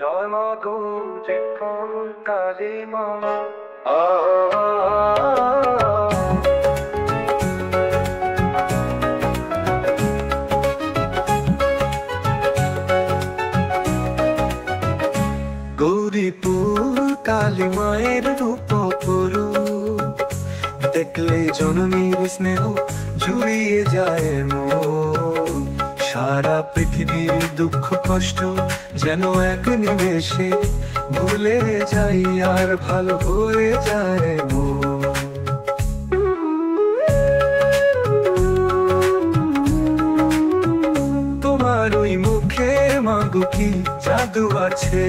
জয় মা গো জীবন কালী মা। আ গৌরীপুর কালী মায়ের রূপ অপরূপ, দেখলে জননীর স্নেহ জুড়িয়ে যায় মন। সারা পৃথিবীর দুঃখ কষ্ট যেন এক নিমেষে ভুলে যাই, আর ভালো হয়ে যায় মন। তোমার ওই মুখে মাগো কি জাদু আছে,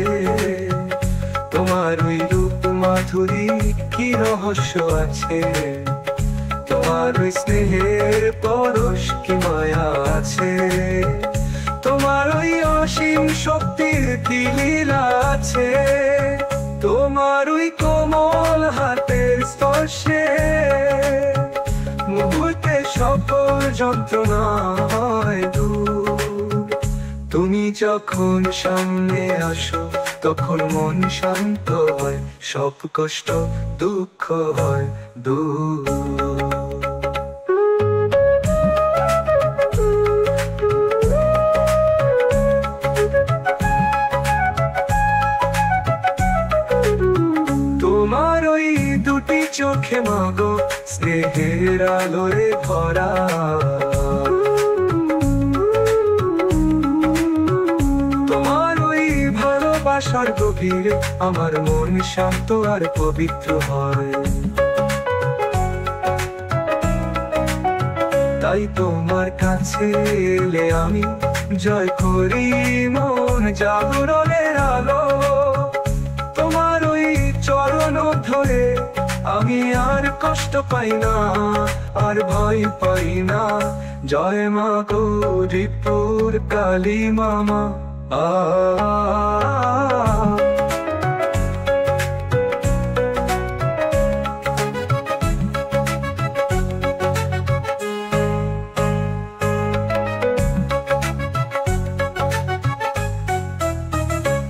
তোমার ওই রূপ মাধুরী কি রহস্য আছে, তোমার ওই স্নেহের পরশ কি মায়া আছে, তোমার ওই অসীম শক্তির কি লীলা আছে, তোমার ওই কোমল হাতের স্পর্শে মুহূর্তে সকল যন্ত্রণা হয় দূর। তুমি যখন সামনে আসো তখন মন শান্ত হয়, সব কষ্ট দুঃখ হয় দূর। তোমার ওই দুটি চোখে মাগো স্নেহের আলোয় ভরা, তোমার ওই ভালোবাসার গভীরে আমার মন শান্ত আর পবিত্র হয়। তাই তোমার কাছে এলে আমি জয় করি মন জাগরণের আলো। তোমার ওই চরণ ধরে আমি আর কষ্ট পাই না, আর ভয় পাই না। জয় মা গৌরীপুর কালী মামা।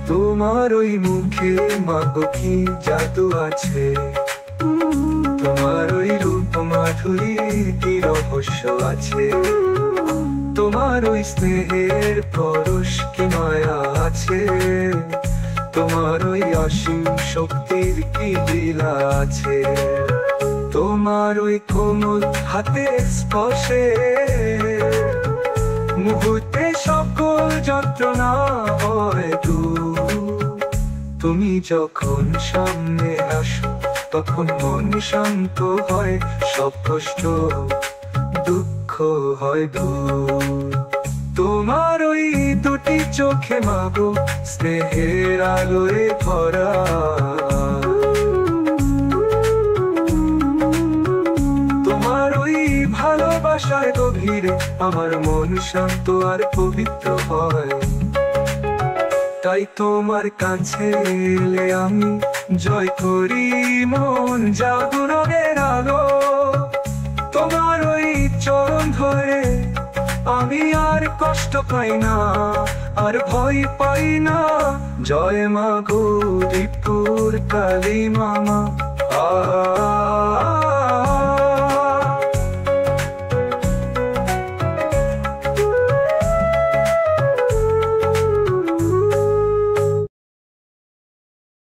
তোমার ওই মুখে মাগো কি জাদু আছে, তোমার ওই রূপ মাধুরী কি রহস্য আছে, তোমার ওই স্নেহের পরশ কি মায়া আছে, তোমার ওই অসীম শক্তির কি লীলা আছে, তোমার ওই কোমল হাতের স্পর্শে মুহূর্তে সকল যন্ত্রণা হয় দূর। তুমি যখন সামনে আসো তখন মন শান্ত হয়, সব কষ্ট দুঃখ হয় দূর। তোমার ওই দুটি চোখে মাগো স্নেহের আলোয় ভরা, তোমার ওই ভালোবাসার গভীরে আমার মন শান্ত আর পবিত্র হয়। তাই তোমার কাছে এলে আমি জয় করি মন জাগরণের আলো। তোমার ওই চরণ ধরে আমি আর কষ্ট পাই না, আর ভয় পাই না। জয় মা গৌরীপুর কালী মামা।